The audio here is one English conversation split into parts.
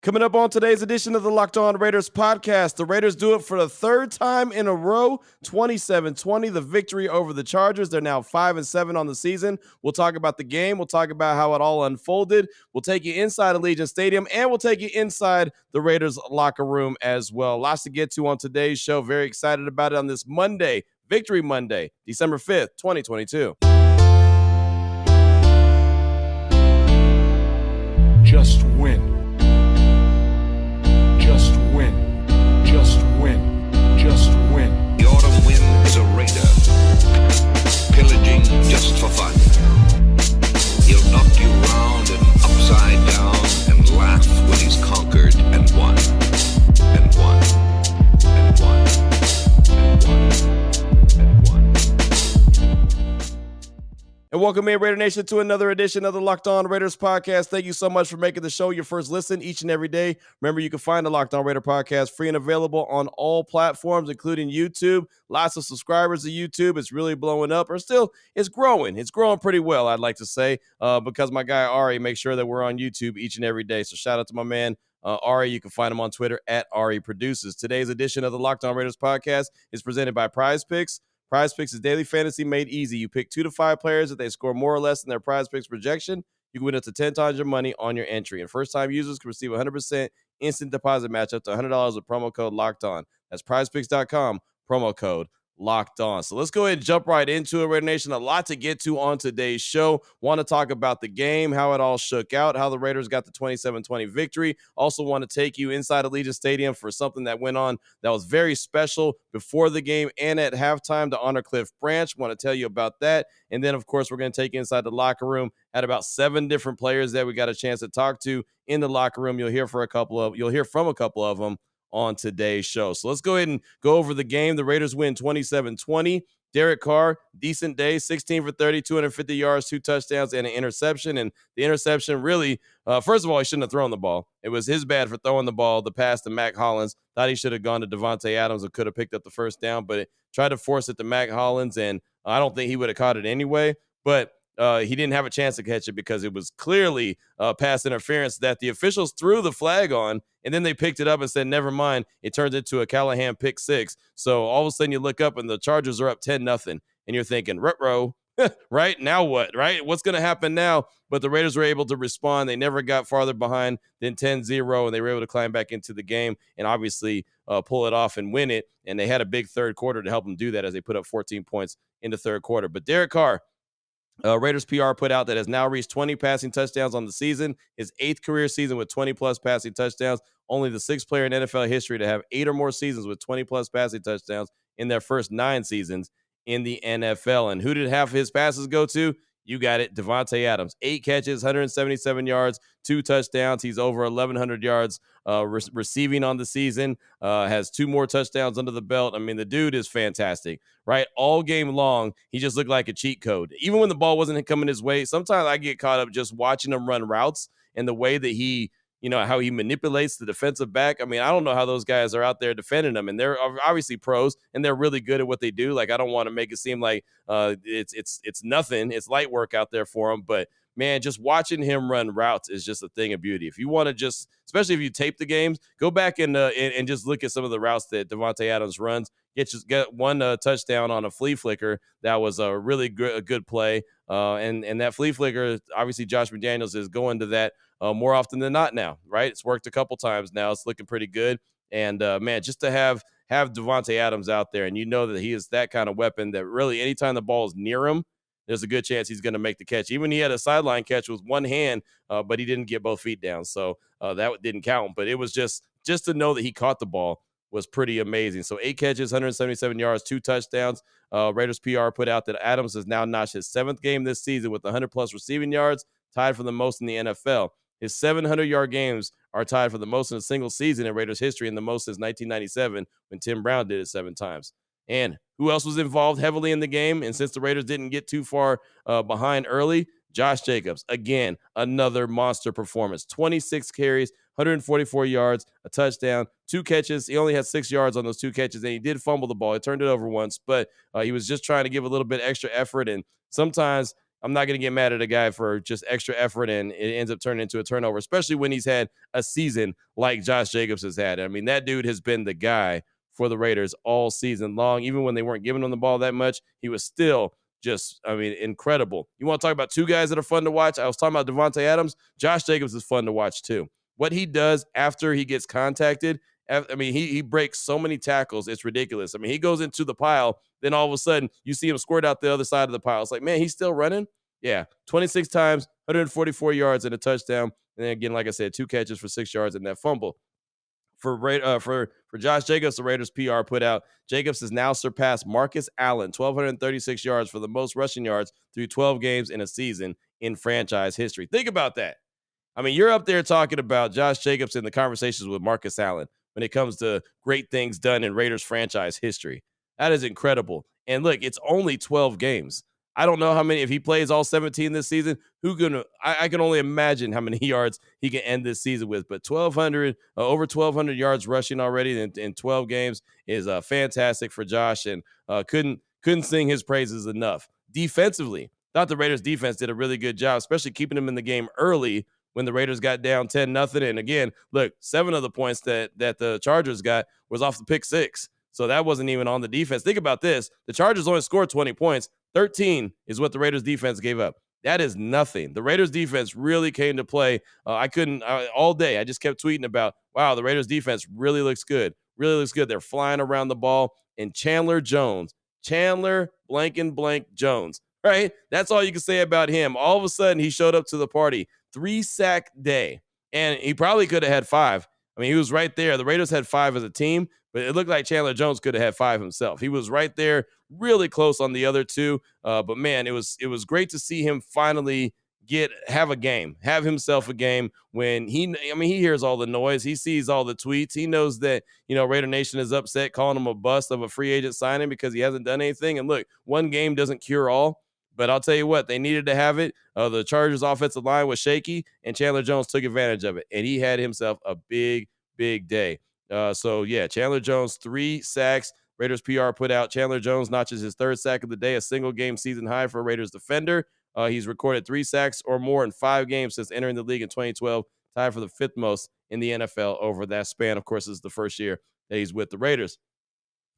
Coming up on today's edition of the Locked On Raiders podcast, the Raiders do it for the third time in a row, 27-20, the victory over the Chargers. They're now 5-7 on the season. We'll talk about the game. We'll talk about how it all unfolded. We'll take you inside Allegiant Stadium, and we'll take you inside the Raiders locker room as well. Lots to get to on today's show. Very excited about it on this Monday, Victory Monday, December 5th, 2022. Just win. Just win. Just win. Just win. The autumn wind is a raider, pillaging just for fun. He'll knock you round and upside down and laugh when he's conquered and won. And won. And won. And won. And won. And welcome in, Raider Nation, to another edition of the Locked On Raiders podcast. Thank you so much for making the show your first listen each and every day. Remember, you can find the Locked On Raider podcast free and available on all platforms, including YouTube. Lots of subscribers to YouTube. It's really blowing up, or still, it's growing. It's growing pretty well, I'd like to say, because my guy Ari makes sure that we're on YouTube each and every day. So shout out to my man, Ari. You can find him on Twitter at Ari Produces. Today's edition of the Locked On Raiders podcast is presented by Prize Picks. Prize Picks is daily fantasy made easy. You pick 2 to 5 players. If they score more or less than their Prize Picks projection, you can win up to 10 times your money on your entry. And first-time users can receive a 100% instant deposit match up to $100 with promo code Locked On. That's prizepicks.com, promo code Locked On. So let's go ahead and jump right into it, Raider Nation. A lot to get to on today's show. Want to talk about the game, how it all shook out, how the Raiders got the 27-20 victory. Also want to take you inside Allegiant Stadium for something that went on that was very special before the game and at halftime to honor Cliff Branch. Want to tell you about that. And then, of course, we're going to take you inside the locker room at about 7 different players that we got a chance to talk to in the locker room. You'll hear from a couple of them on today's show. So let's go ahead and go over the game. The Raiders win 27-20. Derek Carr, decent day, 16 for 30, 250 yards, 2 touchdowns, and an interception. And the interception really, first of all, he shouldn't have thrown the ball. It was his bad for throwing the ball. The pass to Mac Hollins, thought he should have gone to Devante Adams and could have picked up the first down, but tried to force it to Mac Hollins, and I don't think he would have caught it anyway. But he didn't have a chance to catch it because it was clearly pass interference that the officials threw the flag on, and then they picked it up and said, never mind. It turned into a Callahan pick 6. So all of a sudden you look up and the Chargers are up 10-0, and you're thinking, ruh-roh, right? Now what, right? What's going to happen now? But the Raiders were able to respond. They never got farther behind than 10-0, and they were able to climb back into the game and obviously pull it off and win it. And they had a big third quarter to help them do that as they put up 14 points in the third quarter. But Derek Carr, Raiders PR put out that has now reached 20 passing touchdowns on the season, his 8th career season with 20-plus passing touchdowns, only the 6th player in NFL history to have 8 or more seasons with 20-plus passing touchdowns in their first 9 seasons in the NFL. And who did half of his passes go to? You got it, Devante Adams. 8 catches, 177 yards, 2 touchdowns. He's over 1,100 yards receiving on the season, has 2 more touchdowns under the belt. I mean, the dude is fantastic, right? All game long, he just looked like a cheat code. Even when the ball wasn't coming his way, sometimes I get caught up just watching him run routes and the way that he, how he manipulates the defensive back. I mean, I don't know how those guys are out there defending them, and they're obviously pros, and they're really good at what they do. Like, I don't want to make it seem like it's nothing. It's light work out there for them, but man, just watching him run routes is just a thing of beauty. If you want to just, especially if you tape the games, go back and just look at some of the routes that Devante Adams runs. Get one touchdown on a flea flicker. That was a really good play. And that flea flicker, obviously Josh McDaniels is going to that more often than not now, right? It's worked a couple times now. It's looking pretty good. And, man, just to have Devante Adams out there, and you know that he is that kind of weapon that really anytime the ball is near him, there's a good chance he's going to make the catch. Even he had a sideline catch with one hand, but he didn't get both feet down. So that didn't count. But it was just to know that he caught the ball was pretty amazing. So 8 catches, 177 yards, 2 touchdowns. Raiders PR put out that Adams has now notched his 7th game this season with 100-plus receiving yards, tied for the most in the NFL. His 700-yard games are tied for the most in a single season in Raiders history and the most since 1997 when Tim Brown did it 7 times. And who else was involved heavily in the game? And since the Raiders didn't get too far behind early, Josh Jacobs, again, another monster performance. 26 carries, 144 yards, a touchdown, 2 catches. He only had 6 yards on those 2 catches, and he did fumble the ball. He turned it over once, but he was just trying to give a little bit extra effort. And sometimes, I'm not going to get mad at a guy for just extra effort and it ends up turning into a turnover, especially when he's had a season like Josh Jacobs has had. I mean, that dude has been the guy for the Raiders all season long. Even when they weren't giving him the ball that much, he was still just, I mean, incredible. You want to talk about two guys that are fun to watch? I was talking about Devante Adams. Josh Jacobs is fun to watch too. What he does after he gets contacted, I mean, he breaks so many tackles. It's ridiculous. I mean, he goes into the pile, then all of a sudden you see him squirt out the other side of the pile. It's like, man, he's still running. Yeah, 26 times, 144 yards and a touchdown. And then again, like I said, 2 catches for 6 yards and that fumble. For Josh Jacobs, the Raiders PR put out, Jacobs has now surpassed Marcus Allen, 1,236 yards for the most rushing yards through 12 games in a season in franchise history. Think about that. I mean, you're up there talking about Josh Jacobs in the conversations with Marcus Allen when it comes to great things done in Raiders franchise history. That is incredible. And look, it's only 12 games. I don't know how many, if he plays all 17 this season, I can only imagine how many yards he can end this season with. But over 1,200 yards rushing already in 12 games is fantastic for Josh, and couldn't sing his praises enough. Defensively, thought the Raiders defense did a really good job, especially keeping them in the game early when the Raiders got down 10-0. And again, look, 7 of the points that the Chargers got was off the pick 6. So that wasn't even on the defense. Think about this. The Chargers only scored 20 points. 13 is what the Raiders defense gave up. That is nothing. The Raiders defense really came to play. All day. I just kept tweeting about, wow, the Raiders defense really looks good. Really looks good. They're flying around the ball. And Chandler blank and blank Jones, right? That's all you can say about him. All of a sudden, he showed up to the party. 3-sack day. And he probably could have had 5. I mean, he was right there. The Raiders had 5 as a team, but it looked like Chandler Jones could have had 5 himself. He was right there, really close on the other 2. But man, it was great to see him finally have himself a game when he hears all the noise. He sees all the tweets. He knows that, Raider Nation is upset, calling him a bust of a free agent signing because he hasn't done anything. And look, one game doesn't cure all. But I'll tell you what, they needed to have it. The Chargers offensive line was shaky, and Chandler Jones took advantage of it. And he had himself a big, big day. Chandler Jones, 3 sacks. Raiders PR put out Chandler Jones notches his 3rd sack of the day, a single game season high for a Raiders defender. He's recorded 3 sacks or more in 5 games since entering the league in 2012, tied for the 5th most in the NFL over that span. Of course, this is the first year that he's with the Raiders.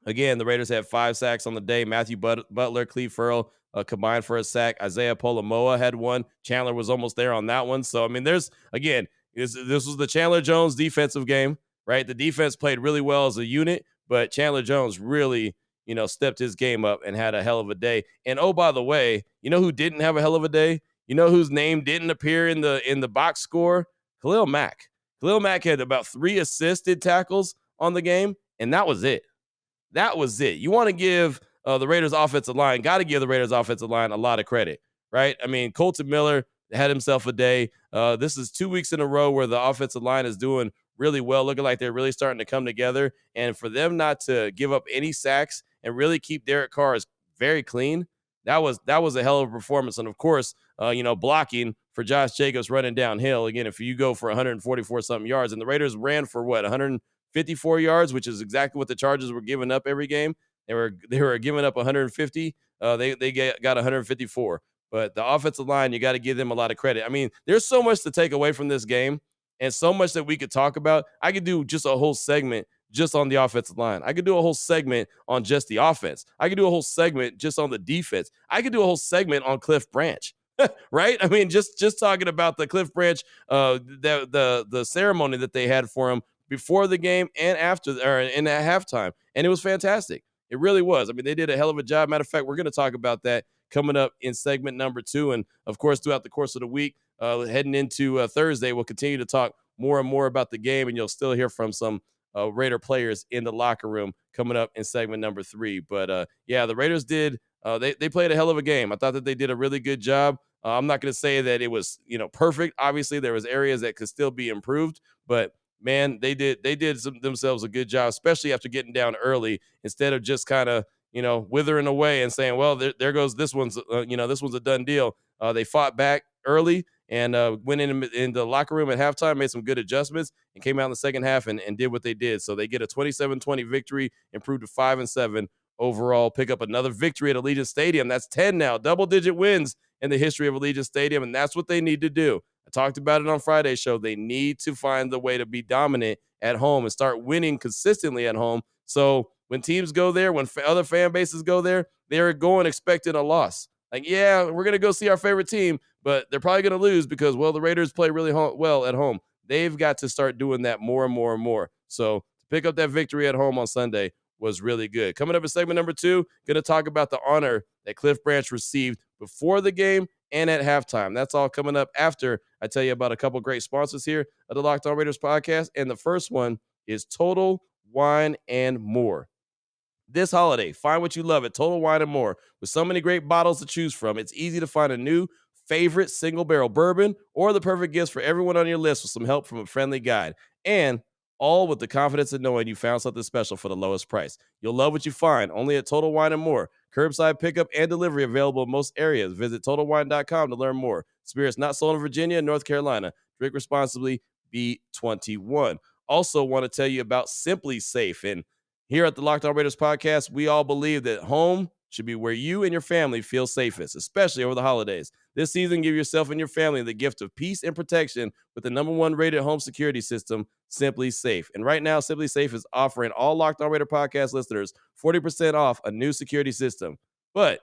Again, the Raiders had 5 sacks on the day. Matthew Butler, Cleve Farrell combined for a sack. Isaiah Polomoa had 1. Chandler was almost there on that one. So, I mean, this was the Chandler Jones defensive game, right? The defense played really well as a unit, but Chandler Jones really, stepped his game up and had a hell of a day. And, oh, by the way, you know who didn't have a hell of a day? You know whose name didn't appear in the box score? Khalil Mack. Khalil Mack had about 3 assisted tackles on the game, and that was it. That was it. You want to give the Raiders offensive line, got to give the Raiders offensive line a lot of credit, right? I mean, Colton Miller had himself a day. This is 2 weeks in a row where the offensive line is doing really well, looking like they're really starting to come together. And for them not to give up any sacks and really keep Derek Carr very clean, that was a hell of a performance. And of course, blocking for Josh Jacobs running downhill. Again, if you go for 144 something yards, and the Raiders ran for 154 yards, which is exactly what the Chargers were giving up every game. They were giving up 150. They got 154. But the offensive line, you got to give them a lot of credit. I mean, there's so much to take away from this game and so much that we could talk about. I could do just a whole segment just on the offensive line. I could do a whole segment on just the offense. I could do a whole segment just on the defense. I could do a whole segment on Cliff Branch. Right? I mean, just talking about the Cliff Branch, the ceremony that they had for him before the game and after, or in at halftime. And it was fantastic. It really was. I mean, they did a hell of a job. Matter of fact, we're going to talk about that coming up in segment number 2. And of course, throughout the course of the week, heading into Thursday, we'll continue to talk more and more about the game. And you'll still hear from some Raider players in the locker room coming up in segment number 3. But the Raiders did. They played a hell of a game. I thought that they did a really good job. I'm not going to say that it was, perfect. Obviously, there was areas that could still be improved, but man, they did themselves a good job, especially after getting down early, instead of just kind of, withering away and saying, well, there goes this one's, this one's a done deal. They fought back early and went in the locker room at halftime, made some good adjustments, and came out in the second half and did what they did. So they get a 27-20 victory, improved to 5-7 overall pick up another victory at Allegiant Stadium. That's 10 now, double-digit wins in the history of Allegiant Stadium, and that's what they need to do. I talked about it on Friday's show. They need to find the way to be dominant at home and start winning consistently at home. So when teams go there, when other fan bases go there, they're going expecting a loss. Like, yeah, we're going to go see our favorite team, but they're probably going to lose because, well, the Raiders play really well at home. They've got to start doing that more and more and more. So to pick up that victory at home on Sunday was really good. Coming up in segment number 2, going to talk about the honor that Cliff Branch received before the game and at halftime. That's all coming up after I tell you about a couple great sponsors here of the Locked On Raiders podcast. And the first one is Total Wine and More. This holiday, find what you love at Total Wine & More. With so many great bottles to choose from, it's easy to find a new favorite single-barrel bourbon or the perfect gifts for everyone on your list with some help from a friendly guide. And all with the confidence of knowing you found something special for the lowest price. You'll love what you find only at Total Wine & More. Curbside pickup and delivery available in most areas. Visit TotalWine.com to learn more. Spirits not sold in Virginia and North Carolina. Drink responsibly. Be 21. Also want to tell you about Simply Safe. And here at the Locked On Raiders podcast, we all believe that home should be where you and your family feel safest, especially over the holidays. This season, give yourself and your family the gift of peace and protection with the #1 rated home security system, Simply Safe. And right now, Simply Safe is offering all Locked On Raider podcast listeners 40% off a new security system. But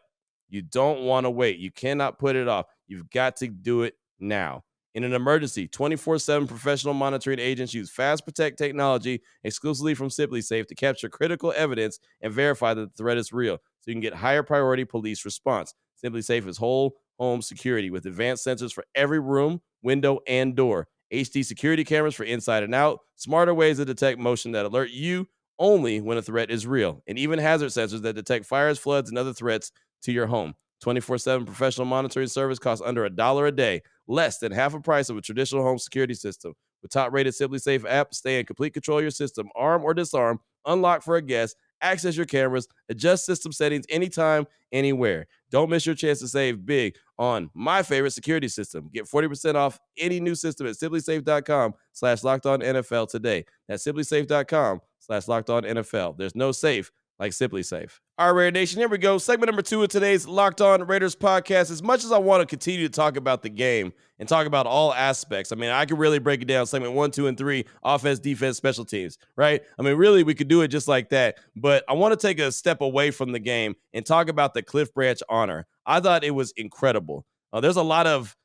you don't want to wait. You cannot put it off. You've got to do it now. In an emergency, 24/7 professional monitoring agents use Fast Protect technology exclusively from Simply Safe to capture critical evidence and verify that the threat is real, so you can get higher priority police response. Simply Safe is whole home security with advanced sensors for every room, window, and door. HD security cameras for inside and out, smarter ways to detect motion that alert you only when a threat is real, and even hazard sensors that detect fires, floods, and other threats to your home. 24/7 professional monitoring service costs under $1 a day, less than half the price of a traditional home security system. With top-rated Simply Safe app, stay in complete control of your system, arm or disarm, unlock for a guest, access your cameras, adjust system settings anytime, anywhere. Don't miss your chance to save big on my favorite security system. Get 40% off any new system at simplysafe.com/LockedOnNFL today. That's simplysafe.com/LockedOnNFL. There's no safe like Simply Safe. All right, Raider Nation, here we go. Segment number 2 of today's Locked On Raiders podcast. As much as I want to continue to talk about the game and talk about all aspects, I mean, I could really break it down segment 1, 2, and 3, offense, defense, special teams, right? I mean, really, we could do it just like that. But I want to take a step away from the game and talk about the Cliff Branch honor. I thought it was incredible. There's a lot of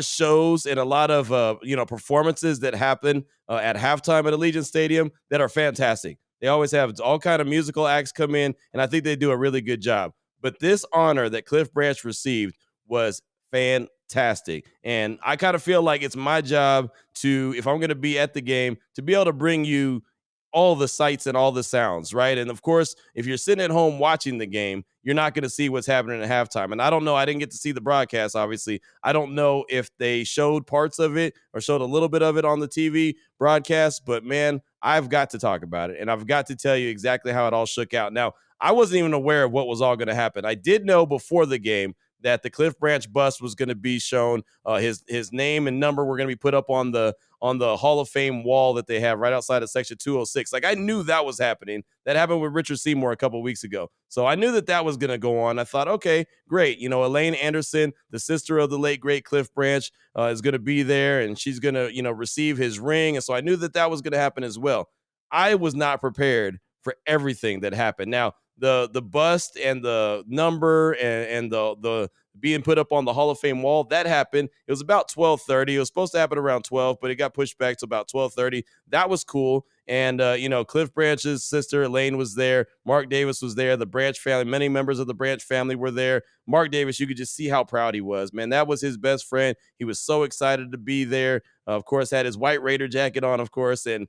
shows and a lot of performances that happen at halftime at Allegiant Stadium that are fantastic. They always have all kind of musical acts come in, and I think they do a really good job. But this honor that Cliff Branch received was fantastic. And I kind of feel like it's my job to, if I'm going to be at the game, to be able to bring you all the sights and all the sounds, right? And of course, if you're sitting at home watching the game, you're not going to see what's happening at halftime. And I don't know, I didn't get to see the broadcast, obviously. I don't know if they showed parts of it or showed a little bit of it on the TV broadcast, but man, I've got to talk about it. And I've got to tell you exactly how it all shook out. Now, I wasn't even aware of what was all going to happen. I did know before the game that the Cliff Branch bust was going to be shown. His name and number were going to be put up on the Hall of Fame wall that they have right outside of Section 206. Like, I knew that was happening. That happened with Richard Seymour a couple of weeks ago. So I knew that was going to go on. I thought, okay, great. You know, Elaine Anderson, the sister of the late, great Cliff Branch, is going to be there, and she's going to, receive his ring. And so I knew that was going to happen as well. I was not prepared for everything that happened. Now, the bust and the number and the being put up on the Hall of Fame wall, that happened. It was about 12:30. It was supposed to happen around 12, but it got pushed back to about 12:30. That was cool. And, Cliff Branch's sister, Elaine, was there. Mark Davis was there. The Branch family, many members of the Branch family were there. Mark Davis, you could just see how proud he was. Man, that was his best friend. He was so excited to be there. Of course, had his white Raider jacket on, of course, and,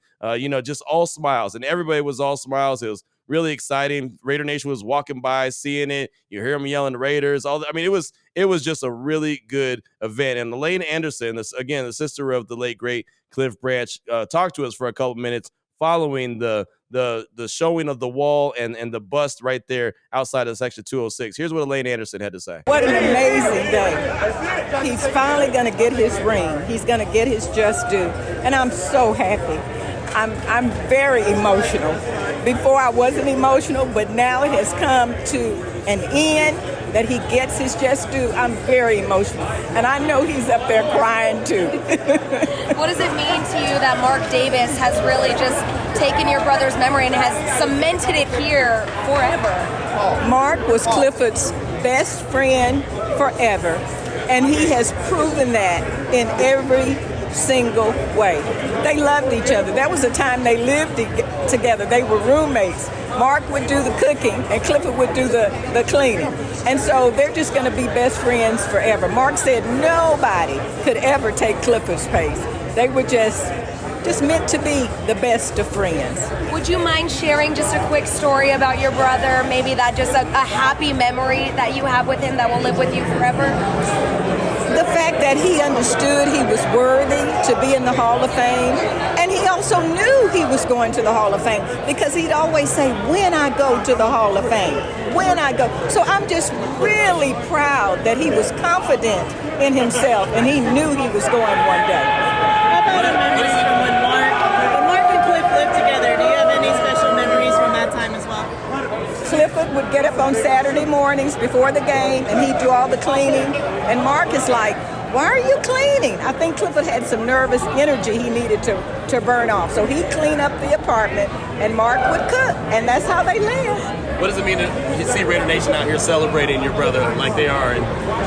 just all smiles. And everybody was all smiles. It was really exciting. Raider Nation was walking by, seeing it. You hear them yelling Raiders. It was just a really good event. And Elaine Anderson, the sister of the late, great Cliff Branch, talked to us for a couple minutes following the showing of the wall and the bust right there outside of Section 206. Here's what Elaine Anderson had to say. What an amazing day. He's finally going to get his ring. He's going to get his just due. And I'm so happy. I'm very emotional. Before I wasn't emotional, but now it has come to an end that he gets his just due. I'm very emotional. And I know he's up there crying too. What does it mean to you that Mark Davis has really just taken your brother's memory and has cemented it here forever? Mark was Clifford's best friend forever. And he has proven that in every single way. They loved each other. That was a time they lived together. They were roommates. Mark would do the cooking and Clifford would do the cleaning. And so they're just going to be best friends forever. Mark said nobody could ever take Clifford's place. They were just meant to be the best of friends. Would you mind sharing just a quick story about your brother? Maybe that just a happy memory that you have with him that will live with you forever? The fact that he understood he was worthy to be in the Hall of Fame, and he also knew he was going to the Hall of Fame because he'd always say, when I go to the Hall of Fame, when I go. So I'm just really proud that he was confident in himself and he knew he was going one day. How about the memories from when Mark and Cliff lived together? Do you have any special memories from that time as well? Clifford would get up on Saturday mornings before the game and he'd do all the cleaning. And Mark is like, why are you cleaning? I think Clifford had some nervous energy he needed to burn off. So he'd clean up the apartment and Mark would cook. And that's how they lived. What does it mean to see Raider Nation out here celebrating your brother like they are?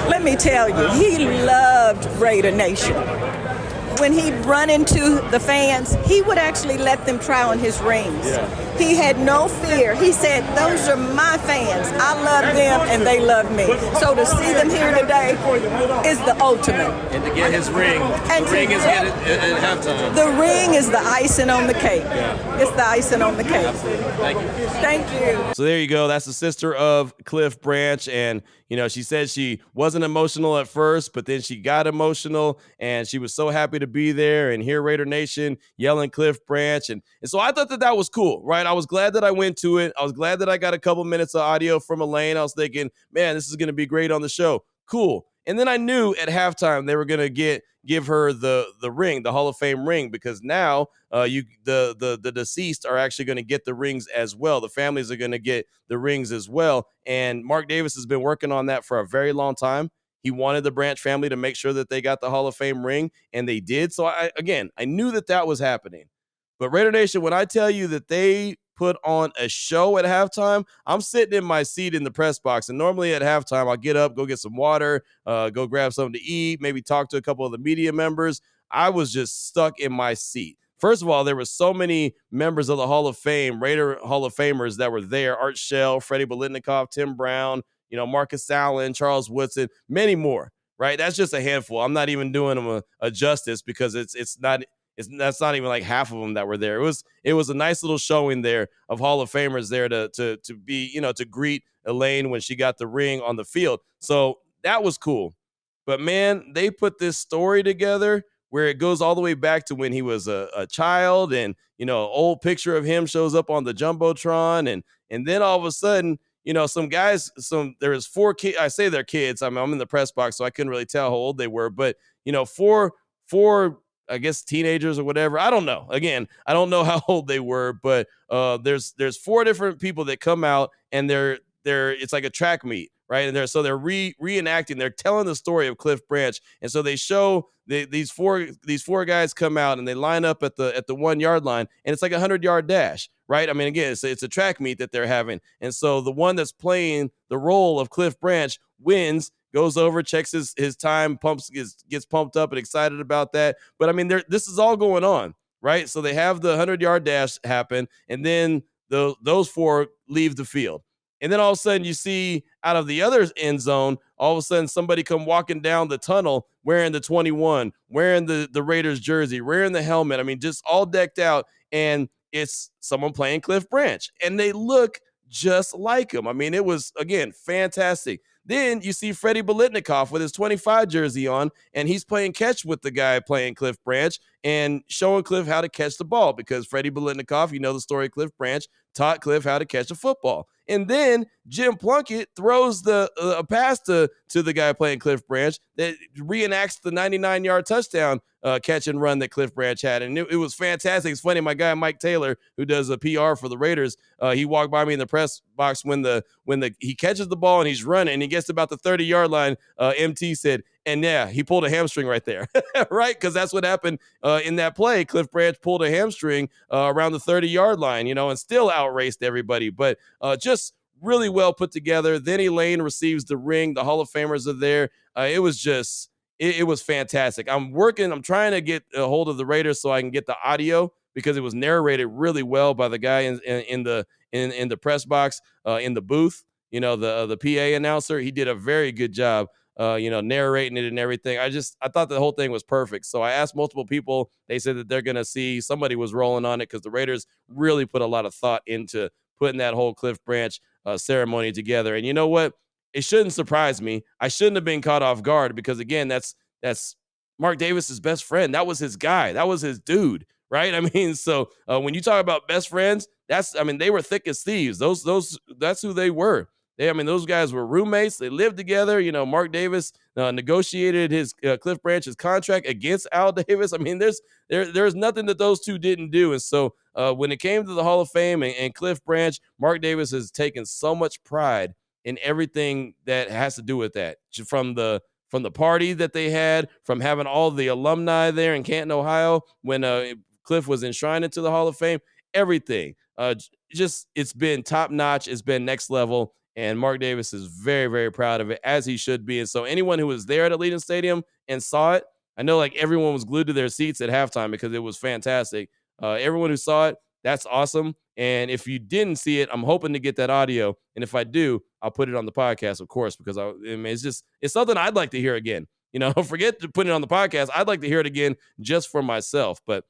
Let me tell you, he loved Raider Nation. When he'd run into the fans, he would actually let them try on his rings. Yeah. He had no fear. He said, those are my fans. I love them and they love me. So to see them here today is the ultimate. And to get his ring. And the ring is at halftime. The ring is the icing on the cake. Yeah. It's the icing on the cake. Absolutely. Thank you. Thank you. So there you go. That's the sister of Cliff Branch. And, you know, she said she wasn't emotional at first, but then she got emotional and she was so happy to be there and hear Raider Nation yelling Cliff Branch. And so I thought that was cool, right? I was glad that I went to it. I was glad that I got a couple minutes of audio from Elaine. I was thinking, man, this is going to be great on the show. Cool. And then I knew at halftime they were going to give her the ring, the Hall of Fame ring, because now the deceased are actually going to get the rings as well. The families are going to get the rings as well. And Mark Davis has been working on that for a very long time. He wanted the Branch family to make sure that they got the Hall of Fame ring, and they did. So I knew that was happening. But Raider Nation, when I tell you that they put on a show at halftime, I'm sitting in my seat in the press box. And normally at halftime, I'll get up, go get some water, go grab something to eat, maybe talk to a couple of the media members. I was just stuck in my seat. First of all, there were so many members of the Hall of Fame, Raider Hall of Famers that were there. Art Shell, Freddie Biletnikoff, Tim Brown, Marcus Allen, Charles Woodson, many more, right? That's just a handful. I'm not even doing them a justice because that's not even like half of them that were there. It was a nice little showing there of Hall of Famers there to be, to greet Elaine when she got the ring on the field. So that was cool. But man, they put this story together where it goes all the way back to when he was a child, and an old picture of him shows up on the Jumbotron, and then all of a sudden, some guys, there was 4 kids. I say they're kids. I'm in the press box, so I couldn't really tell how old they were, but four I guess teenagers or whatever. I don't know. Again, I don't know how old they were, but there's 4 different people that come out, and they're it's like a track meet, right? And they're reenacting. They're telling the story of Cliff Branch, and so they show these four guys come out and they line up at the 1 yard line, and it's like a 100-yard dash, right? I mean, again, it's a track meet that they're having, and so the one that's playing the role of Cliff Branch wins. Goes over, checks his time, gets pumped up and excited about that. But I mean, this is all going on, right? So they have the 100-yard dash happen, and then those 4 leave the field. And then all of a sudden you see out of the other end zone, all of a sudden somebody come walking down the tunnel wearing the 21, wearing the Raiders jersey, wearing the helmet. I mean, just all decked out. And it's someone playing Cliff Branch, and they look just like him. I mean, it was, again, fantastic. Then you see Freddie Biletnikoff with his 25 jersey on, and he's playing catch with the guy playing Cliff Branch. and showing Cliff how to catch the ball, because Freddie Biletnikoff, you know the story of Cliff Branch, taught Cliff how to catch a football. And then Jim Plunkett throws a pass to the guy playing Cliff Branch that reenacts the 99-yard touchdown catch and run that Cliff Branch had. And it was fantastic. It's funny, my guy Mike Taylor, who does a PR for the Raiders, he walked by me in the press box when he catches the ball and he's running and he gets about the 30-yard line. MT said, and yeah, he pulled a hamstring right there, right? Because that's what happened in that play. Cliff Branch pulled a hamstring around the 30-yard line, and still outraced everybody. But just really well put together. Then Elaine receives the ring. The Hall of Famers are there. It was just, it was fantastic. I'm trying to get a hold of the Raiders so I can get the audio, because it was narrated really well by the guy in the press box, in the booth. The PA announcer, he did a very good job, narrating it and everything. I thought the whole thing was perfect. So I asked multiple people. They said that they're going to see somebody was rolling on it, because the Raiders really put a lot of thought into putting that whole Cliff Branch ceremony together. And you know what? It shouldn't surprise me. I shouldn't have been caught off guard, because again, that's Mark Davis's best friend. That was his guy. That was his dude, right? I mean, so when you talk about best friends, they were thick as thieves. That's who they were. Those guys were roommates. They lived together. Mark Davis negotiated his Cliff Branch's contract against Al Davis. There's nothing that those two didn't do. And so when it came to the Hall of Fame and Cliff Branch, Mark Davis has taken so much pride in everything that has to do with that, from the party that they had, from having all the alumni there in Canton, Ohio, when Cliff was enshrined into the Hall of Fame. Everything, it's been top notch. It's been next level. And Mark Davis is very, very proud of it, as he should be. And so anyone who was there at Allegiant Stadium and saw it, I know everyone was glued to their seats at halftime because it was fantastic. Everyone who saw it, that's awesome. And if you didn't see it, I'm hoping to get that audio. And if I do, I'll put it on the podcast, of course, because it's something I'd like to hear again. Forget to put it on the podcast. I'd like to hear it again just for myself. But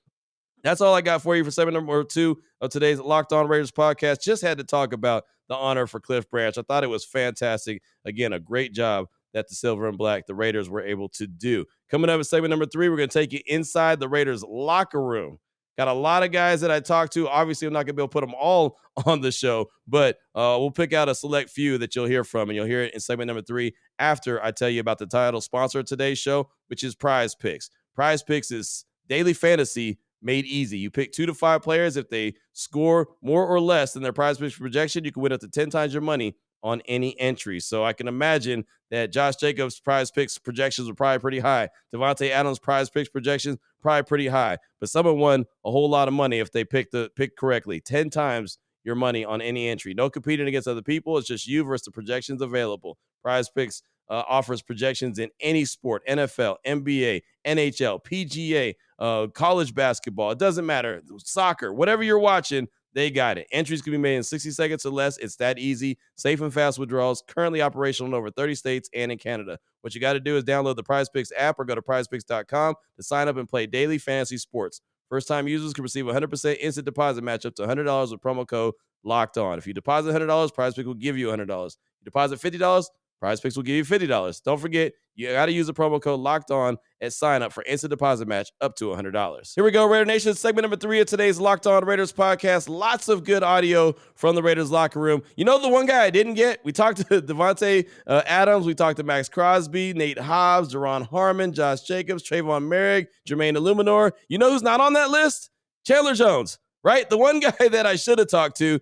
that's all I got for you for segment number 2 of today's Locked On Raiders podcast. Just had to talk about the honor for Cliff Branch. I thought it was fantastic. Again, a great job that the Silver and Black, the Raiders, were able to do. Coming up in segment number 3, we're going to take you inside the Raiders locker room. Got a lot of guys that I talked to. Obviously, I'm not going to be able to put them all on the show, but we'll pick out a select few that you'll hear from, and you'll hear it in segment number 3 after I tell you about the title sponsor of today's show, which is Prize Picks. Prize Picks is daily fantasy made easy. You pick 2 to 5 players. If they score more or less than their Prize Picks projection, you can win up to 10 times your money on any entry. So I can imagine that Josh Jacobs' Prize Picks projections were probably pretty high. Devante Adams' Prize Picks projections probably pretty high. But someone won a whole lot of money if they picked correctly. 10 times your money on any entry. No competing against other people. It's just you versus the projections available. Prize Picks offers projections in any sport: NFL, NBA, NHL, PGA, college basketball. It doesn't matter. Soccer, whatever you're watching, they got it. Entries can be made in 60 seconds or less. It's that easy. Safe and fast withdrawals. Currently operational in over 30 states and in Canada. What you got to do is download the Prize Picks app or go to prizepicks.com to sign up and play daily fantasy sports. First-time users can receive a 100% instant deposit match up to $100 with promo code Locked On. If you deposit $100, Prize Picks will give you $100. You deposit $50, Prize Picks will give you $50. Don't forget, you got to use the promo code Locked On at sign up for instant deposit match up to $100. Here we go, Raider Nation. Segment number 3 of today's Locked On Raiders podcast. Lots of good audio from the Raiders locker room. You know the one guy I didn't get? We talked to Devante Adams. We talked to Max Crosby, Nate Hobbs, Duron Harmon, Josh Jacobs, Trayvon Moehrig, Jermaine Illuminor. You know who's not on that list? Chandler Jones. Right? The one guy that I should have talked to,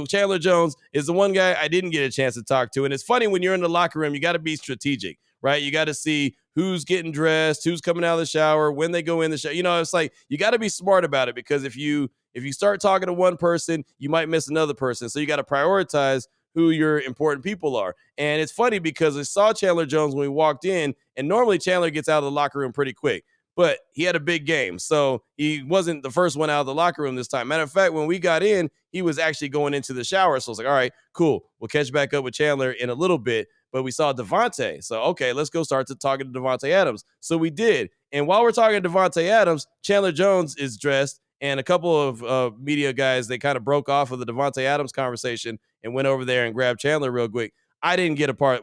Chandler Jones, is the one guy I didn't get a chance to talk to. And it's funny, when you're in the locker room, you got to be strategic, right? You got to see who's getting dressed, who's coming out of the shower, when they go in the shower. It's like you got to be smart about it, because if you start talking to one person, you might miss another person. So you got to prioritize who your important people are. And it's funny because I saw Chandler Jones when we walked in, and normally Chandler gets out of the locker room pretty quick. But he had a big game, so he wasn't the first one out of the locker room this time. Matter of fact, when we got in, he was actually going into the shower. So I was like, all right, cool. We'll catch back up with Chandler in a little bit. But we saw Devante. So, okay, let's go start talking to Devante Adams. So we did. And while we're talking to Devante Adams, Chandler Jones is dressed, and a couple of media guys, they kind of broke off of the Devante Adams conversation and went over there and grabbed Chandler real quick. I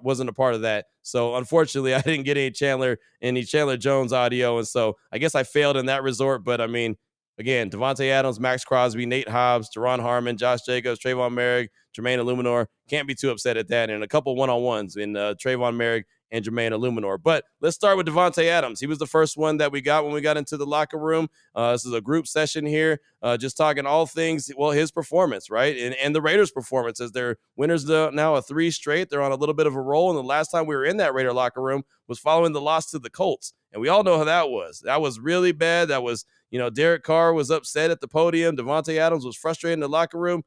wasn't a part of that. So unfortunately, I didn't get any Chandler Jones audio. And so I guess I failed in that resort. But I mean, again, Devante Adams, Max Crosby, Nate Hobbs, Teron Harmon, Josh Jacobs, Trayvon Moehrig, Jermaine Illuminor. Can't be too upset at that. And a couple one-on-ones in Trayvon Moehrig and Jermaine Illuminor. But let's start with Devante Adams. He was the first one that we got when we got into the locker room. This is a group session here, just talking all things, well, his performance, right? And the Raiders' performance as they're winners now of 3 straight. They're on a little bit of a roll. And the last time we were in that Raider locker room was following the loss to the Colts. And we all know how that was. That was really bad. That was, Derek Carr was upset at the podium. Devante Adams was frustrated in the locker room.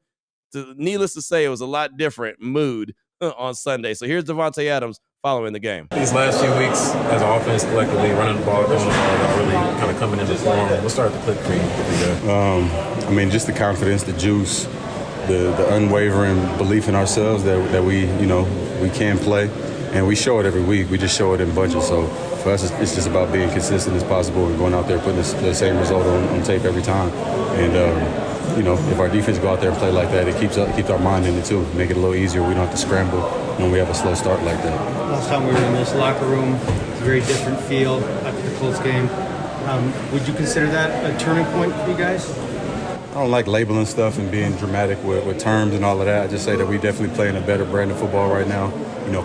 Needless to say, it was a lot different mood on Sunday. So here's Devante Adams following the game. These last few weeks, as an offense, collectively running the ball, throwing the ball, y'all really kind of coming into form. We'll start to click for you. Just the confidence, the juice, the unwavering belief in ourselves that we can play, and we show it every week. We just show it in bunches. So for us, it's just about being consistent as possible and going out there putting the same result on tape every time. And if our defense go out there and play like that, it keeps our mind in it too. Make it a little easier. We don't have to scramble when we have a slow start like that. Last time we were in this locker room, it's a very different feel after the Colts game. Would you consider that a turning point for you guys? I don't like labeling stuff and being dramatic with terms and all of that. I just say that we definitely playing a better brand of football right now.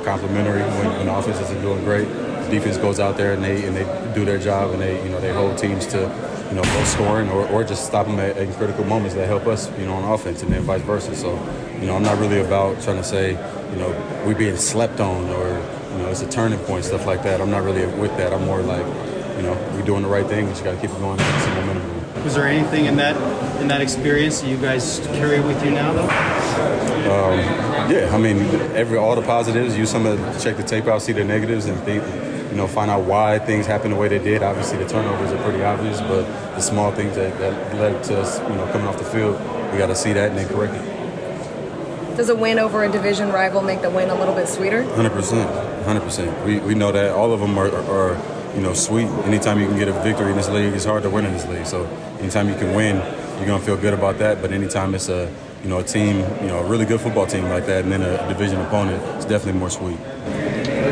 Complimentary when the offense isn't doing great. The defense goes out there and they do their job and they hold teams to both scoring or just stop them at critical moments that help us, on offense, and then vice versa. So, I'm not really about trying to say, we're being slept on or, it's a turning point, stuff like that. I'm not really with that. I'm more like, we're doing the right thing. We just got to keep it going. Keep some momentum. Was there anything in that experience that you guys carry with you now, though? All the positives. Use some of check the tape out, see the negatives, and think. Find out why things happened the way they did. Obviously, the turnovers are pretty obvious, but the small things that led to us, coming off the field, we got to see that and then correct it. Does a win over a division rival make the win a little bit sweeter? 100%. We know that all of them are sweet. Anytime you can get a victory in this league, it's hard to win in this league. So anytime you can win, you're gonna feel good about that. But anytime it's a team, a really good football team like that, and then a division opponent, it's definitely more sweet.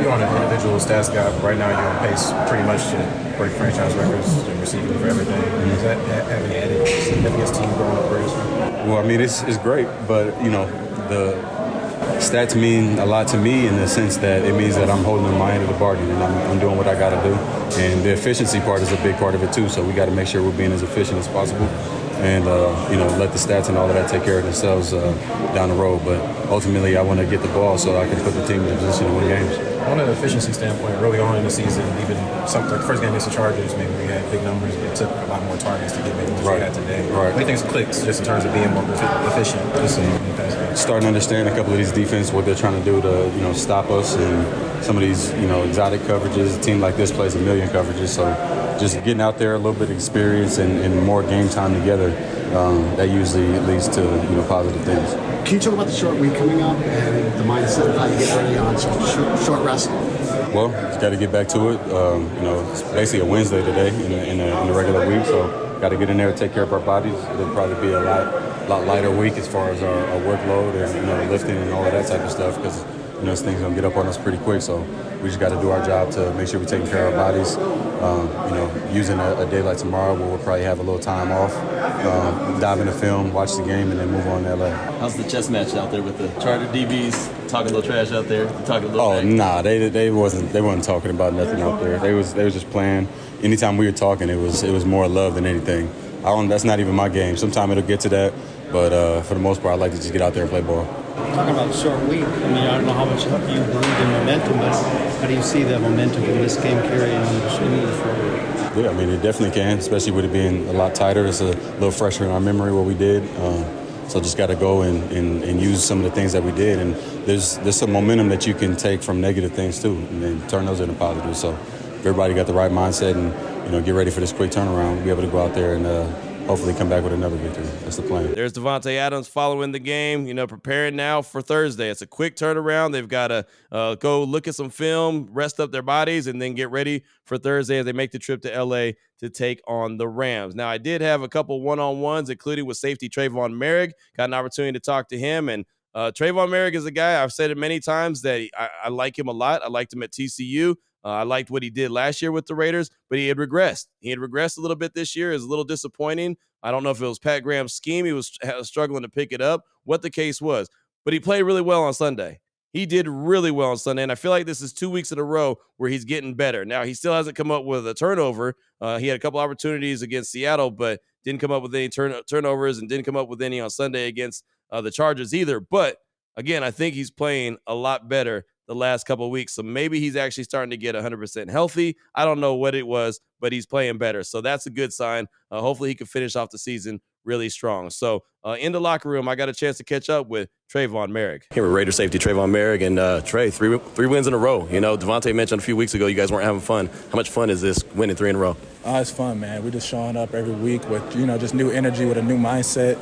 You're on an individual stats guy. Right now, you're on pace pretty much to break franchise records and receiving for everything. Does that have any added significance to you going up Raiders? Well, it's great, but the stats mean a lot to me in the sense that it means that I'm holding my end of the bargain and I'm doing what I got to do. And the efficiency part is a big part of it too. So we got to make sure we're being as efficient as possible. And, let the stats and all of that take care of themselves down the road. But ultimately, I want to get the ball so I can put the team in a position to win games. On an efficiency standpoint, early on in the season, even something like the first game against the Chargers, maybe we had big numbers, but it took a lot more targets to get maybe what we had today. Right. What do you think clicks just in terms of being more efficient? Starting to understand a couple of these defense, what they're trying to do to, stop us and some of these, exotic coverages. A team like this plays a million coverages, so just getting out there, a little bit of experience and more game time together, that usually leads to, positive things. Can you talk about the short week coming up and the mindset of how you get ready on short rest? Well, just got to get back to it. It's basically a Wednesday today in the regular week, so got to get in there and take care of our bodies. It'll probably be a lot lighter week as far as our workload and lifting and all of that type of stuff because this thing's gonna get up on us pretty quick. So we just got to do our job to make sure we're taking care of our bodies. Using a day like tomorrow where we'll probably have a little time off, dive into film, watch the game, and then move on to LA. How's the chess match out there with the Charter DBs? Talking a little trash out there? Talking a little back? Nah, they wasn't talking about nothing out there. They was just playing. Anytime we were talking, it was more love than anything. That's not even my game. Sometimes it'll get to that, but for the most part, I like to just get out there and play ball. Talking about short week, I don't know how much you believe in momentum, but how do you see the momentum from this game carrying on the short week? Yeah, it definitely can, especially with it being a lot tighter. It's a little fresher in our memory what we did. So just got to go and use some of the things that we did. And there's some momentum that you can take from negative things too, and then turn those into positives. So if everybody got the right mindset and get ready for this quick turnaround, we'll be able to go out there and hopefully come back with another victory. That's the plan. There's Devante Adams following the game, preparing now for Thursday. It's a quick turnaround. They've got to go look at some film, rest up their bodies, and then get ready for Thursday as they make the trip to L.A. to take on the Rams. Now, I did have a couple one-on-ones, including with safety Trayvon Moehrig. Got an opportunity to talk to him, and Trayvon Moehrig is a guy, I've said it many times, that I like him a lot. I liked him at TCU. I liked what he did last year with the Raiders, but he had regressed. He had regressed a little bit this year. It was a little disappointing. I don't know if it was Pat Graham's scheme. He was struggling to pick it up, what the case was. But he played really well on Sunday. He did really well on Sunday, and I feel like this is 2 weeks in a row where he's getting better. Now, he still hasn't come up with a turnover. He had a couple opportunities against Seattle, but didn't come up with any turnovers and didn't come up with any on Sunday against the Chargers either. But, again, I think he's playing a lot better the last couple of weeks. So maybe he's actually starting to get 100% healthy. I don't know what it was, but he's playing better. So that's a good sign. Hopefully he can finish off the season really strong. So in the locker room, I got a chance to catch up with Trayvon Moehrig. Here with Raider safety Trayvon Moehrig, and Trey, three wins in a row. You know, Devante mentioned a few weeks ago you guys weren't having fun. How much fun is this winning 3 in a row? It's fun, man. We're just showing up every week with, just new energy, with a new mindset.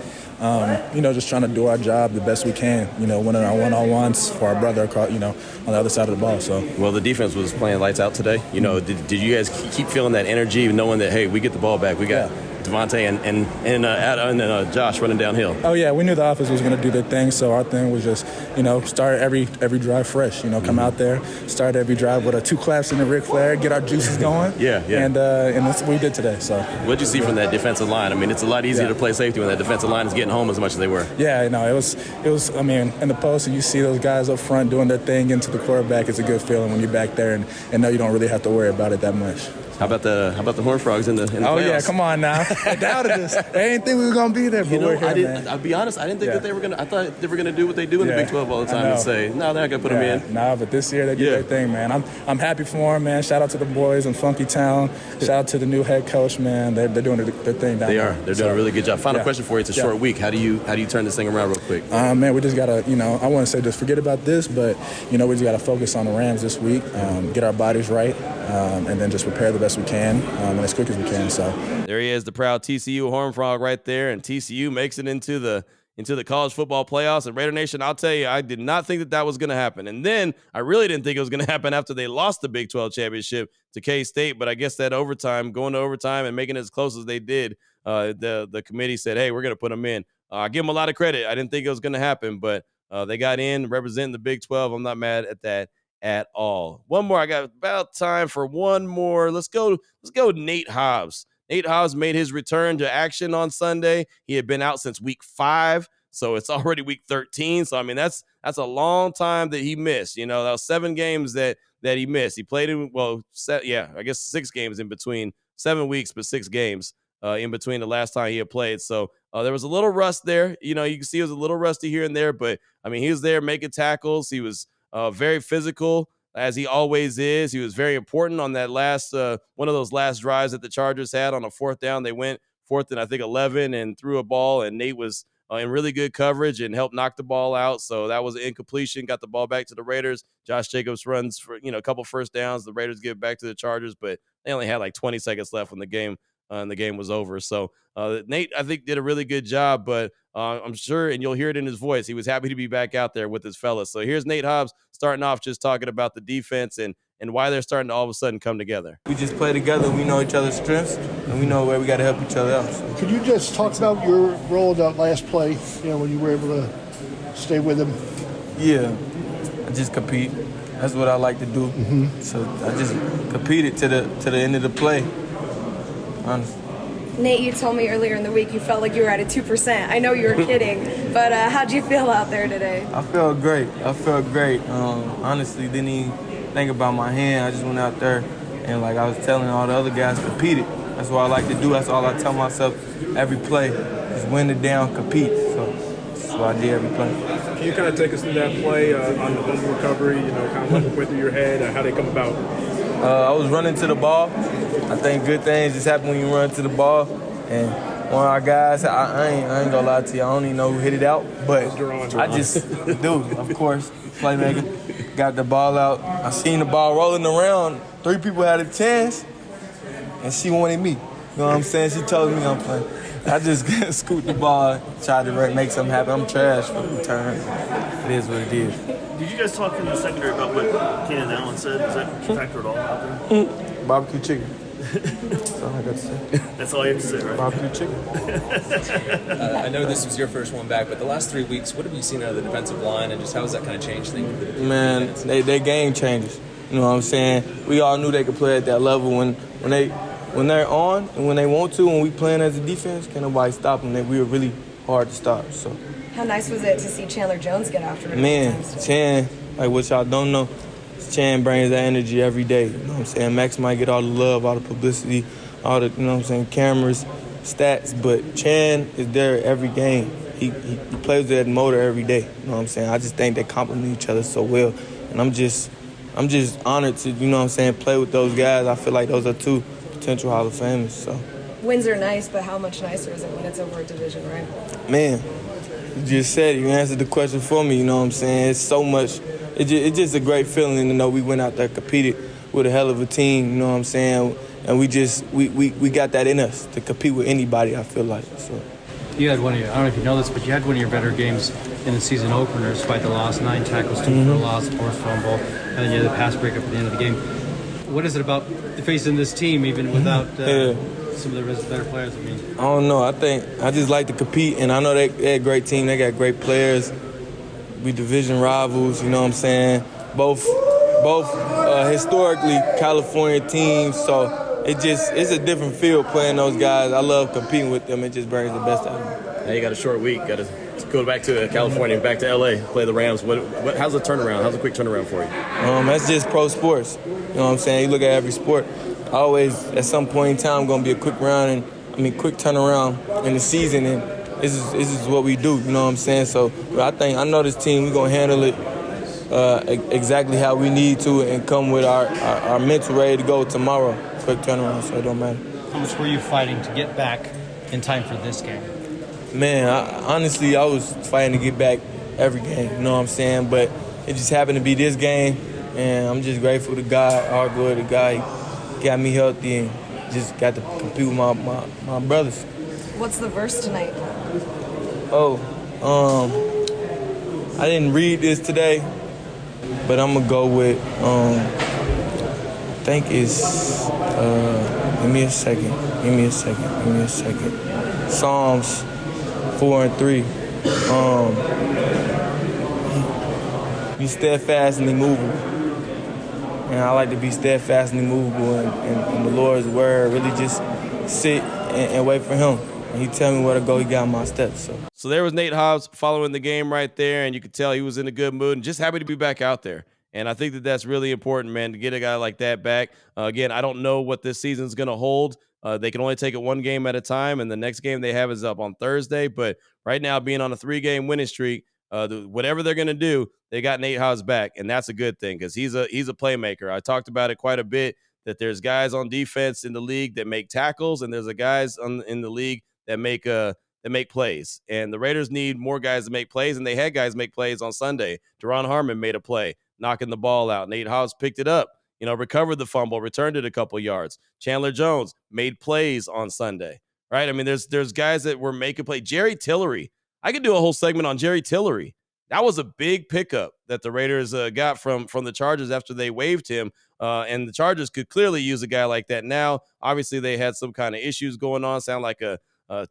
Just trying to do our job the best we can, winning our one-on-ones for our brother, on the other side of the ball. So, well, the defense was playing lights out today. Did you guys keep feeling that energy, knowing that, hey, we get the ball back, we got Devante and Josh running downhill? Oh, yeah, we knew the offense was going to do their thing, so our thing was just, start every drive fresh, come out there, start every drive with 2 claps in the Ric Flair, get our juices going. Yeah. And that's what we did today. So, what'd you see from that defensive line? I mean, it's a lot easier to play safety when that defensive line is getting home as much as they were. Yeah, it was. I mean, in the post, and you see those guys up front doing their thing into the quarterback. It's a good feeling when you're back there and know you don't really have to worry about it that much. How about the Horned Frogs in the playoffs? Yeah, come on now. I doubted us. I didn't think we were going to be there, but we're here, man. I'll be honest, I didn't think that they were going to. I thought they were going to do what they do in the Big 12 all the time and say, no, they're not going to put them in. No, but this year they did their thing, man. I'm happy for them, man. Shout out to the boys in Funky Town. Shout out to the new head coach, man. They're doing their thing down there. They're doing a really good job. Final question for you. It's a short week. How do you turn this thing around real quick? Man, we just got to, I want to say just forget about this, but, we just got to focus on the Rams this week, get our bodies right, and then just prepare the best we can. And as quick as we can. So there he is, the proud TCU Horned Frog right there, and TCU makes it into the college football playoffs. And Raider Nation, I'll tell you, I did not think that was going to happen. And then I really didn't think it was going to happen after they lost the Big 12 championship to K-State. But I guess that going to overtime and making it as close as they did, the committee said, hey, we're going to put them in. I give them a lot of credit. I didn't think it was going to happen, but they got in representing the Big 12. I'm not mad at that at all. One more. I got about time for one more. Let's go Nate Hobbs. Nate Hobbs made his return to action on Sunday. He had been out since week 5, so it's already week 13. So I mean that's a long time that he missed. That was 7 games that he missed. He played in 6 games in between, 7 weeks, but 6 games in between the last time he had played. So there was a little rust there. You can see it was a little rusty here and there, but I mean he was there making tackles. He was very physical, as he always is. He was very important on that last one of those last drives that the Chargers had on a 4th down. They went 4th and I think 11 and threw a ball, and Nate was in really good coverage and helped knock the ball out. So that was an incompletion, got the ball back to the Raiders. Josh Jacobs runs for a couple first downs. The Raiders give it back to the Chargers, but they only had like 20 seconds left when the game was over. So Nate, I think, did a really good job, but I'm sure, and you'll hear it in his voice, he was happy to be back out there with his fellas. So here's Nate Hobbs starting off just talking about the defense and why they're starting to all of a sudden come together. We just play together. We know each other's strengths, and we know where we got to help each other out. So. Could you just talk about your role in that last play, when you were able to stay with him? Yeah, I just compete. That's what I like to do. Mm-hmm. So I just competed to the end of the play, honestly. Nate, you told me earlier in the week you felt like you were at a 2%. I know you were kidding, but how'd you feel out there today? I felt great. Honestly, didn't even think about my hand. I just went out there, and like I was telling all the other guys, competed. That's what I like to do. That's all I tell myself every play. Just win it down, compete. So that's what I did every play. Can you kind of take us through that play on the fumble recovery, kind of what went through your head, how they come about? I was running to the ball. I think good things just happen when you run to the ball. And one of our guys, I ain't gonna lie to you, I don't even know who hit it out, but I just do, of course, playmaker. Got the ball out. I seen the ball rolling around. 3 people had a chance, and she wanted me. You know what I'm saying? She told me I'm playing. I just scooped the ball, tried to make something happen. I'm trash for the return. It is what it is. Did you guys talk in the secondary about what Keenan Allen said? Is that a factor at all out there? Barbecue chicken. That's all I got to say. That's all you have to say, right? Barbecue chicken. I know this was your first one back, but the last 3 weeks, what have you seen out of the defensive line, and just how has that kind of changed things? Man, they game changers. You know what I'm saying? We all knew they could play at that level when they're on and when they want to. When we playing as a defense, can't nobody stop them. We were really hard to stop. So. How nice was it to see Chandler Jones get after it? Man, Chan, like what y'all don't know, Chan brings that energy every day. You know what I'm saying? Max might get all the love, all the publicity, all the, you know what I'm saying, cameras, stats, but Chan is there every game. He plays with that motor every day. You know what I'm saying? I just think they complement each other so well. And I'm just honored to, you know what I'm saying, play with those guys. I feel like those are two potential Hall of Famers. So. Wins are nice, but how much nicer is it when it's over a division, right? Man, you just said it. You answered the question for me, you know what I'm saying? It's so much. It's just a great feeling to know we went out there, competed with a hell of a team, you know what I'm saying? And we got that in us to compete with anybody, I feel like. So. You had I don't know if you know this, but you had one of your better games in the season opener despite the loss. 9 tackles, 2 for a loss, forced fumble, and then you had the pass breakup at the end of the game. What is it about facing this team even without some of the better players? I mean, I don't know. I just like to compete, and I know they're a great team. They got great players. We division rivals, you know what I'm saying? Both historically California teams, so it's a different feel playing those guys. I love competing with them. It just brings the best out of me. Now you got a short week. Got to go back to California, back to LA, play the Rams. How's the turnaround? How's the quick turnaround for you? That's just pro sports. You know what I'm saying? You look at every sport. Always, at some point in time, going to be a quick quick turnaround in the season, and this is what we do. You know what I'm saying? So I know this team. We're going to handle it exactly how we need to, and come with our mental ready to go tomorrow. Quick turnaround, so it don't matter. how much were you fighting to get back in time for this game? Man, honestly, I was fighting to get back every game, you know what I'm saying? But it just happened to be this game, and I'm just grateful to God, all glory to God. He got me healthy and just got to compete with my brothers. What's the verse tonight? I didn't read this today, but I'm going to go with, I think it's, give me a second. Psalms 4 and 3. Be steadfast and immovable. And I like to be steadfast and immovable in the Lord's word. Really just sit and wait for him. And he tell me where to go. He got my steps. So there was Nate Hobbs following the game right there, and you could tell he was in a good mood and just happy to be back out there. And I think that that's really important, man, to get a guy like that back. Again, I don't know what this season's going to hold. They can only take it one game at a time, and the next game they have is up on Thursday. But right now, being on a 3-game winning streak, whatever they're going to do, they got Nate Hobbs back, and that's a good thing because he's a playmaker. I talked about it quite a bit, that there's guys on defense in the league that make tackles, and there's a guys in the league that make plays. And the Raiders need more guys to make plays, and they had guys make plays on Sunday. Deron Harmon made a play, knocking the ball out. Nate Hobbs picked it up, recovered the fumble, returned it a couple yards. Chandler Jones made plays on Sunday, right? I mean, there's guys that were making plays. Jerry Tillery, I could do a whole segment on Jerry Tillery. That was a big pickup that the Raiders got from the Chargers after they waived him, and the Chargers could clearly use a guy like that now. Obviously, they had some kind of issues going on. Sound like I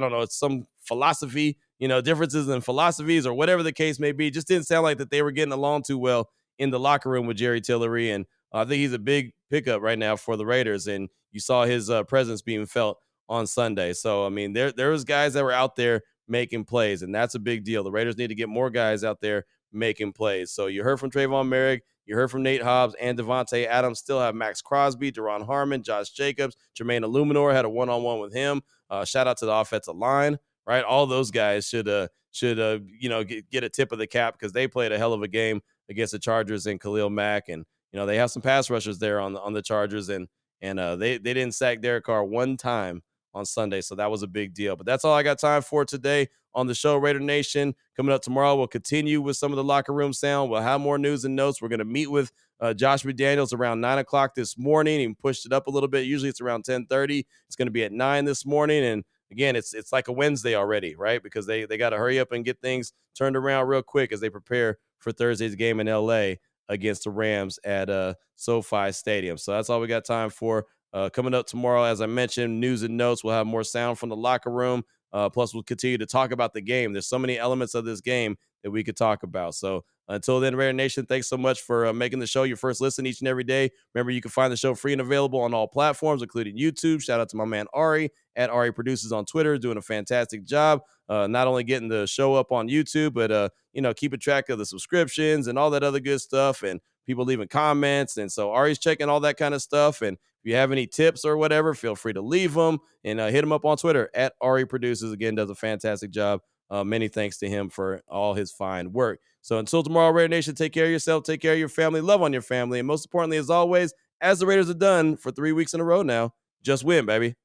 don't know, it's some philosophy, differences in philosophies or whatever the case may be. Just didn't sound like that they were getting along too well in the locker room with Jerry Tillery. And I think he's a big pickup right now for the Raiders. And you saw his presence being felt on Sunday. So, I mean, there was guys that were out there making plays, and that's a big deal. The Raiders need to get more guys out there making plays. So you heard from Trayvon Moehrig, you heard from Nate Hobbs and Devante Adams. Still have Max Crosby, Deron Harmon, Josh Jacobs, Jermaine Illuminor had a one-on-one with him. Shout out to the offensive line, right? All those guys should get a tip of the cap because they played a hell of a game against the Chargers and Khalil Mack, and they have some pass rushers there on the Chargers, and they didn't sack Derek Carr one time on Sunday, so that was a big deal. But that's all I got time for today on the show, Raider Nation. Coming up tomorrow, we'll continue with some of the locker room sound. We'll have more news and notes. We're going to meet with Josh McDaniels around 9 o'clock this morning. He pushed it up a little bit. Usually it's around 10:30. It's going to be at 9 this morning. And again, it's like a Wednesday already, right? Because they got to hurry up and get things turned around real quick as they prepare for Thursday's game in LA against the Rams at SoFi Stadium. So that's all we got time for Coming up tomorrow, as I mentioned, news and notes. We'll have more sound from the locker room. Plus, we'll continue to talk about the game. There's so many elements of this game that we could talk about. So until then, Raider Nation, thanks so much for making the show your first listen each and every day. Remember, you can find the show free and available on all platforms, including YouTube. Shout out to my man Ari at Ari Produces on Twitter, doing a fantastic job. Not only getting the show up on YouTube, but keeping track of the subscriptions and all that other good stuff, and people leaving comments. And so Ari's checking all that kind of stuff. And if you have any tips or whatever, feel free to leave them and hit him up on Twitter at Ari Produces. Again, does a fantastic job. Many thanks to him for all his fine work. So until tomorrow, Raider Nation, take care of yourself, take care of your family, love on your family, and most importantly, as always, as the Raiders have done for 3 weeks in a row now, just win, baby.